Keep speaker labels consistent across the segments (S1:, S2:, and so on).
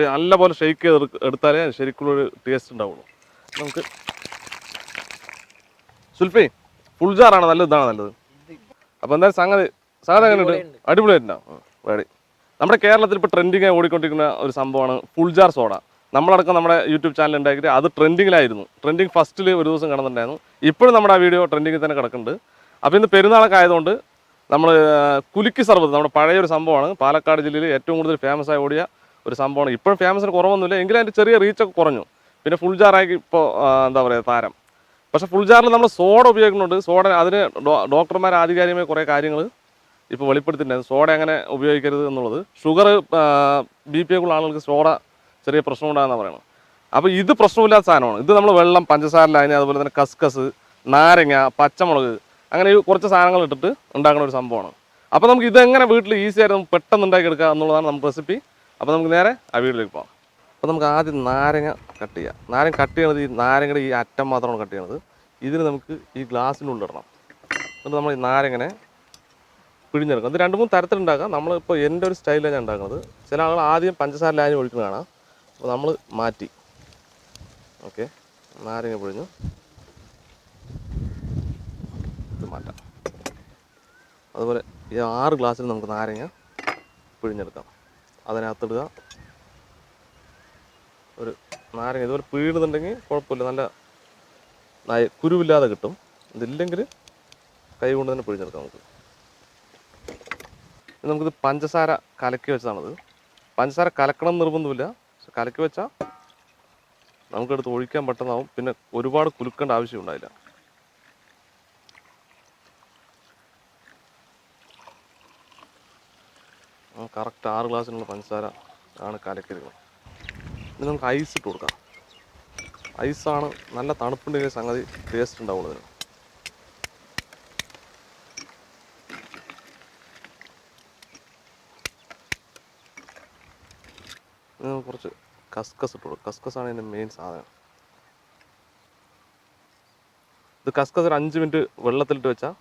S1: നല്ലപോലെ ഷെയ്ക്ക് ചെയ്ത് എടുത്താലേ ശരിക്കുള്ളൊരു ടേസ്റ്റ് ഉണ്ടാവുള്ളൂ. നമുക്ക് സുൽഫി ഫുൾ ജാറാണ് നല്ലത്, ഇതാണ് നല്ലത്. അപ്പോൾ എന്തായാലും സംഗതി എങ്ങനെയുണ്ട്? അടിപൊളിയായിട്ടുണ്ടാവും. റെഡി. നമ്മുടെ കേരളത്തിൽ ഇപ്പോൾ ട്രെൻഡിങ് ആയി ഓടിക്കൊണ്ടിരിക്കുന്ന ഒരു സംഭവമാണ് ഫുൾ ജാർ സോഡ. നമ്മളടക്കം നമ്മുടെ യൂട്യൂബ് ചാനൽ ഉണ്ടാക്കിയിട്ട് അത് ട്രെൻഡിങ്ങിലായിരുന്നു. ട്രെൻഡിങ് ഫസ്റ്റിൽ ഒരു ദിവസം കിടന്നിട്ടുണ്ടായിരുന്നു. ഇപ്പോഴും നമ്മുടെ ആ വീഡിയോ ട്രെൻഡിങ്ങിൽ തന്നെ കിടക്കുന്നുണ്ട്. അപ്പോൾ ഇന്ന് പെരുന്നാളൊക്കെ ആയതുകൊണ്ട് നമ്മൾ കുലുക്കി സർബത്ത്, നമ്മുടെ പഴയൊരു സംഭവമാണ്, പാലക്കാട് ജില്ലയിൽ ഏറ്റവും കൂടുതൽ ഫേമസ് ആയി ഓടിയ ഒരു സംഭവമാണ്. ഇപ്പോഴും ഫേമസിന് കുറവൊന്നുമില്ല, എങ്കിലും അതിൻ്റെ ചെറിയ റീച്ചൊക്കെ കുറഞ്ഞു. പിന്നെ ഫുൾ ജാറായി ഇപ്പോൾ എന്താ പറയുക താരം. പക്ഷേ ഫുൾ ജാറിൽ നമ്മൾ സോഡ ഉപയോഗിക്കുന്നുണ്ട്. സോഡ അതിന് ഡോക്ടർമാർ ആധികാരികമായ കുറേ കാര്യങ്ങൾ ഇപ്പോൾ വെളിപ്പെടുത്തിയിട്ടുണ്ടായിരുന്നു, സോഡ എങ്ങനെ ഉപയോഗിക്കരുത് എന്നുള്ളത്. ഷുഗർ BP ഒക്കെ ഉള്ള ആളുകൾക്ക് സോഡ ചെറിയ പ്രശ്നം ഉണ്ടാകുന്ന പറയണം. അപ്പോൾ ഇത് പ്രശ്നമില്ലാത്ത സാധനമാണ്. ഇത് നമ്മൾ വെള്ളം, പഞ്ചസാര, ലായനി, അതുപോലെ തന്നെ കസ്കസ്, നാരങ്ങ, പച്ചമുളക്, അങ്ങനെ കുറച്ച് സാധനങ്ങൾ ഇട്ടിട്ട് ഉണ്ടാക്കുന്ന ഒരു സംഭവമാണ്. അപ്പോൾ നമുക്ക് ഇതെങ്ങനെ വീട്ടിൽ ഈസി ആയിട്ട് നമുക്ക് പെട്ടെന്ന് ഉണ്ടാക്കിയെടുക്കുക എന്നുള്ളതാണ് നമുക്ക് റെസിപ്പി. അപ്പോൾ നമുക്ക് നേരെ ആ വീട്ടിലേക്ക് പോകാം. അപ്പോൾ നമുക്ക് ആദ്യം നാരങ്ങ കട്ട് ചെയ്യാം. നാരങ്ങ കട്ട് ചെയ്യണത് ഈ നാരങ്ങയുടെ ഈ അറ്റം മാത്രമാണ് കട്ട് ചെയ്യണത്. ഇതിന് നമുക്ക് ഈ ഗ്ലാസ്സിനുള്ളിടണം. എന്നിട്ട് നമ്മൾ ഈ നാരങ്ങനെ പിഴിഞ്ഞെടുക്കാം. ഇത് 2-3 തരത്തിലുണ്ടാക്കാം. നമ്മളിപ്പോൾ എൻ്റെ ഒരു സ്റ്റൈലാണ് ഞാൻ ഉണ്ടാക്കുന്നത്. ചില ആളുകൾ ആദ്യം പഞ്ചസാര ലായനി ഒഴിക്കുന്നത് കാണാം. അപ്പോൾ നമ്മൾ മാറ്റി. ഓക്കെ, നാരങ്ങ പിഴിഞ്ഞു ഇത് മാറ്റാം. അതുപോലെ ഈ 6 ഗ്ലാസ്സിൽ നമുക്ക് നാരങ്ങ പിഴിഞ്ഞെടുക്കാം. അതിനകത്തിടുക. ഒരു നാരങ്ങ ഇതുപോലെ പിഴിയുന്നുണ്ടെങ്കിൽ കുഴപ്പമില്ല, നല്ല കുരുവില്ലാതെ കിട്ടും. ഇതില്ലെങ്കിൽ കൈ കൊണ്ട് തന്നെ പിഴിഞ്ഞെടുക്കാം നമുക്ക്. നമുക്കിത് പഞ്ചസാര കലക്കി വെച്ചതാണത്. പഞ്ചസാര കലക്കണം നിർബന്ധമില്ല, പക്ഷെ കലക്കി വെച്ചാൽ നമുക്കെടുത്ത് ഒഴിക്കാൻ പെട്ടെന്നാവും. പിന്നെ ഒരുപാട് കുലുക്കേണ്ട ആവശ്യം ഉണ്ടായില്ല. കറക്റ്റ് 6 ഗ്ലാസ്സിനുള്ള പഞ്ചസാര ആണ് കലക്കിയിരിക്കുന്നത്. ഇനി നമുക്ക് ഐസ് ഇട്ട് കൊടുക്കാം. ഐസാണ് നല്ല തണുപ്പുണ്ടെങ്കിൽ സംഗതി ടേസ്റ്റ് ഉണ്ടാവുള്ളൂ ഇതിന്. കുറച്ച് കസ്കസ് ഇട്ട് കൊടുക്കും. കസ്കസാണ് ഇതിൻ്റെ മെയിൻ സാധനം. ഇത് കസ്കസ് ഒരു 5 മിനിറ്റ് വെള്ളത്തിലിട്ട് വെച്ചാൽ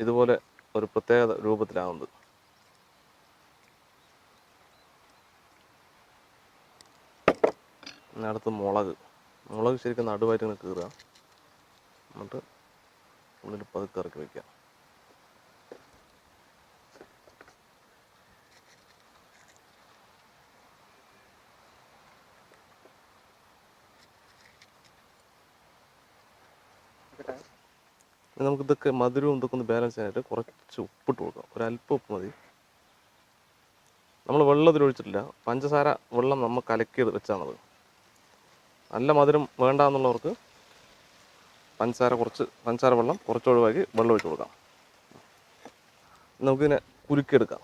S1: ഇതുപോലെ ഒരു പ്രത്യേക രൂപത്തിലാവുന്നത്. അടുത്ത് മുളക് ശരിക്കും നടുവായിട്ട് ഇങ്ങനെ കീറുക. എന്നിട്ട് ഉള്ളിൽ പതുക്കെ ഇറക്കി വയ്ക്കുക. നമുക്കിതൊക്കെ മധുരവും ഇതൊക്കെ ഒന്ന് ബാലൻസ് ചെയ്യാനായിട്ട് കുറച്ച് ഉപ്പിട്ട് കൊടുക്കാം. ഒരല്പം ഉപ്പ് മതി. നമ്മൾ വെള്ളത്തിൽ ഒഴിച്ചിട്ടില്ല, പഞ്ചസാര വെള്ളം നമ്മൾ കലക്കി വെച്ചാണത്. നല്ല മധുരം വേണ്ട എന്നുള്ളവർക്ക് പഞ്ചസാര വെള്ളം കുറച്ച് ഒഴിവാക്കി വെള്ളം ഒഴിച്ച് കൊടുക്കാം. നമുക്കിതിനെ കുലുക്കിയെടുക്കാം.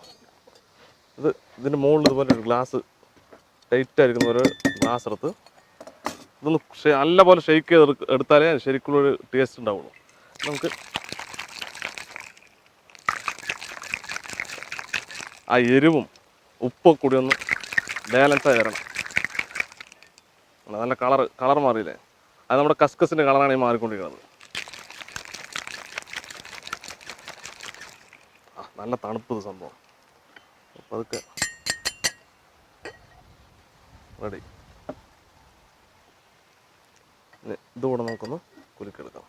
S1: ഇതിൻ്റെ മുകളിൽ ഇതുപോലെ ഒരു ഗ്ലാസ് ടൈറ്റായിരിക്കുന്ന ഒരു ഗ്ലാസ് എടുത്ത് ഇതൊന്ന് നല്ലപോലെ ഷെയ്ക്ക് ചെയ്ത് എടുത്താലേ ശരിക്കുള്ളൊരു ടേസ്റ്റ് ഉണ്ടാവുള്ളൂ. നമുക്ക് ആ എരിവും ഉപ്പൊക്കെ കൂടി ഒന്ന് ബാലൻസായി വരണം. നല്ല കളർ മാറിയില്ലേ? അത് നമ്മുടെ കസ്കസിൻ്റെ കളറാണ് ഈ മാറിക്കൊണ്ടിരിക്കുന്നത്. നല്ല തണുപ്പ് സംഭവം. അപ്പോൾ അതൊക്കെ റെഡി. ഇതുകൂടെ നമുക്കൊന്ന് കുലുക്കിയെടുക്കാം.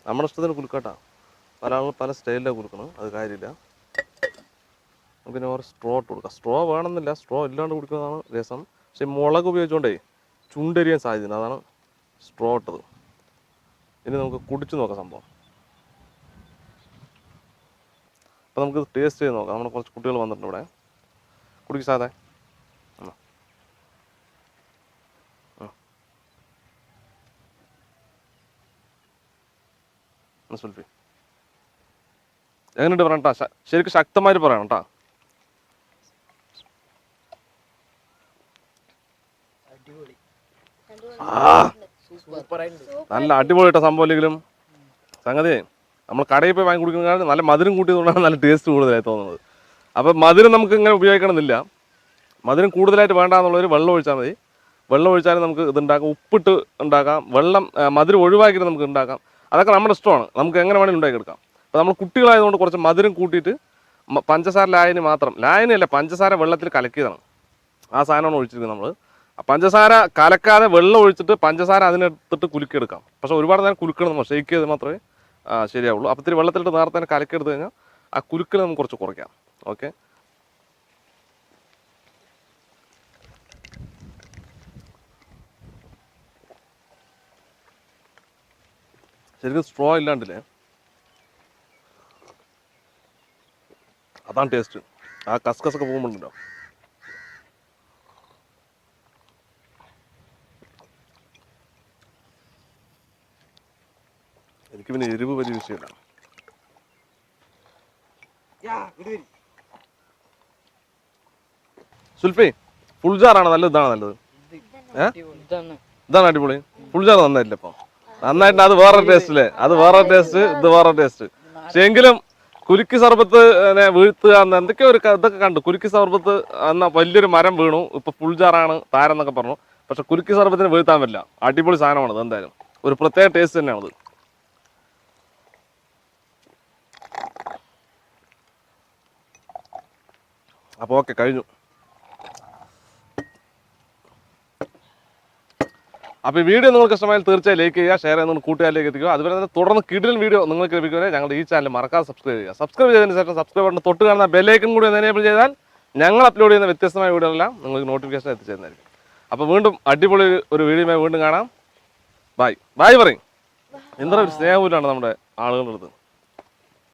S1: നമ്മുടെ ഇഷ്ടത്തിന് കുലുക്കാട്ടാ. പല ആളുകൾ പല സ്റ്റൈലിലാണ് കുലുക്കണം, അത് കാര്യമില്ല. നമുക്കിനി ഒരു സ്ട്രോ ഇട്ട് കൊടുക്കാം. സ്ട്രോ വേണമെന്നില്ല, സ്ട്രോ ഇല്ലാണ്ട് കുടിക്കുന്നതാണ് രസം. പക്ഷേ മുളക് ഉപയോഗിച്ചുകൊണ്ടേ ചുണ്ടരിയാൻ സാധ്യതയുണ്ട്, അതാണ് സ്ട്രോ ഇട്ടത്. ഇനി നമുക്ക് കുടിച്ച് നോക്കാം സംഭവം. അപ്പോൾ നമുക്ക് ടേസ്റ്റ് ചെയ്ത് നോക്കാം. നമ്മുടെ കുറച്ച് കുട്ടികൾ വന്നിട്ടുണ്ട് ഇവിടെ. കുടിക്ക് സാധേ. സുൽഫി എങ്ങനെയുണ്ട് പറയണ്ടാ? ശരിക്കും ശക്തമായിട്ട് പറയണം കേട്ടാ. നല്ല അടിപൊളിയായിട്ട സംഭവം. ഇല്ലെങ്കിലും സംഗതി നമ്മൾ കടയിൽ പോയി വാങ്ങി കുടിക്കുന്നതിനാണ് നല്ല മധുരം കൂട്ടിയതുകൊണ്ടാണ് നല്ല ടേസ്റ്റ് കൂടുതലായി തോന്നുന്നത്. അപ്പം മധുരം നമുക്ക് ഇങ്ങനെ ഉപയോഗിക്കണമെന്നില്ല. മധുരം കൂടുതലായിട്ട് വേണ്ടാന്നുള്ളൊരു വെള്ളം ഒഴിച്ചാൽ മതി. വെള്ളം ഒഴിച്ചാൽ നമുക്ക് ഇതുണ്ടാക്കാം, ഉപ്പിട്ട് ഉണ്ടാക്കാം, മധുരം ഒഴിവാക്കിയിട്ട് നമുക്ക് ഉണ്ടാക്കാം. അതൊക്കെ നമ്മുടെ ഇഷ്ടമാണ്, നമുക്ക് എങ്ങനെ വേണമെങ്കിലും ഉണ്ടാക്കിയെടുക്കാം. അപ്പോൾ നമ്മൾ കുട്ടികളായതുകൊണ്ട് കുറച്ച് മധുരം കൂട്ടിയിട്ട് പഞ്ചസാര ലായനിയല്ല പഞ്ചസാര വെള്ളത്തിൽ കലക്കിയതാണ്, ആ സാധനമാണ് ഒഴിച്ചിരിക്കുന്നത് നമ്മൾ. പഞ്ചസാര കലക്കാതെ വെള്ളം ഒഴിച്ചിട്ട് പഞ്ചസാര അതിനെടുത്തിട്ട് കുലുക്കിയെടുക്കാം. പക്ഷേ ഒരുപാട് നേരം കുലുക്കണം, നമ്മൾ ഷെയ്ക്ക് ചെയ്ത് മാത്രമേ ശരിയാവുള്ളൂ. അപ്പോൾ ഇത്തിരി വെള്ളത്തിലിട്ട് നേരത്തെ തന്നെ കലക്കിയെടുത്ത് കഴിഞ്ഞാൽ ആ കുലുക്കൽ നമുക്ക് കുറച്ച് കുറയ്ക്കാം. ഓക്കെ, ശരിക്കും സ്ട്രോ ഇല്ലാണ്ടില്ലേ, അതാണ് ടേസ്റ്റ്. ആ കസ്കസൊക്കെ പോകുമ്പോണ്ടല്ലോ. എനിക്ക് പിന്നെ എരിവ് വലിയ വിഷയമില്ല. സുൽഫി, ഫുൾ ജാറാണ് നല്ലത്, ഇതാണ് നല്ലത്? ഇതാണ് അടിപൊളി. ഫുൾ ജാർ നന്നായിട്ടില്ല ഇപ്പൊ, നന്നായിട്ട്. അത് വേറെ ടേസ്റ്റ് അല്ലേ, അത് വേറെ ടേസ്റ്റ്, ഇത് വേറെ ടേസ്റ്റ്. പക്ഷെ എങ്കിലും കുലുക്കി സർബത്ത് വീഴ്ത്തുക എന്തൊക്കെയോ ഇതൊക്കെ കണ്ടു. കുലുക്കി സർബത്ത് എന്ന വലിയൊരു മരം വീണു, ഇപ്പൊ ഫുൾ ജാറാണ് താരം എന്നൊക്കെ പറഞ്ഞു. പക്ഷെ കുലുക്കി സർബത്തിന് വീഴ്ത്താൻ പറ്റില്ല, അടിപൊളി സാധനമാണത്. എന്തായാലും ഒരു പ്രത്യേക ടേസ്റ്റ് തന്നെയാണത്. അപ്പോൾ ഓക്കെ, കഴിഞ്ഞു. അപ്പോൾ ഈ വീഡിയോ നിങ്ങൾക്ക് ഇഷ്ടമായാൽ തീർച്ചയായും ലൈക്ക് ചെയ്യുക, ഷെയർ ചെയ്യുന്ന കൂട്ടുകാരിലേക്ക് എത്തിക്കുക. അതുപോലെ തന്നെ തുടർന്ന് കിടിലൻ വീഡിയോ നിങ്ങൾക്ക് ലഭിക്കുവാൻ ഞങ്ങളുടെ ഈ ചാനൽ മറക്കാതെ സബ്സ്ക്രൈബ് ചെയ്യുക. സബ്സ്ക്രൈബ് ചെയ്തതിന് ശേഷം സബ്സ്ക്രൈബ് ബട്ടൺ തൊട്ട് കാണുന്ന ബെല്ലൈക്കൺ കൂടി എനേബിൾ ചെയ്താൽ ഞങ്ങൾ അപ്ലോഡ് ചെയ്യുന്ന വ്യത്യസ്തമായ വീഡിയോകളെല്ലാം നിങ്ങൾക്ക് നോട്ടിഫിക്കേഷൻ എത്തിച്ചേരുന്നതായിരിക്കും. അപ്പോൾ വീണ്ടും അടിപൊളി ഒരു വീഡിയോയുമായി വീണ്ടും കാണാം. ബൈ ബൈ പറയും. എന്താ ഒരു സ്നേഹമില്ലാണ് നമ്മുടെ ആളുകളുടെ അടുത്ത്.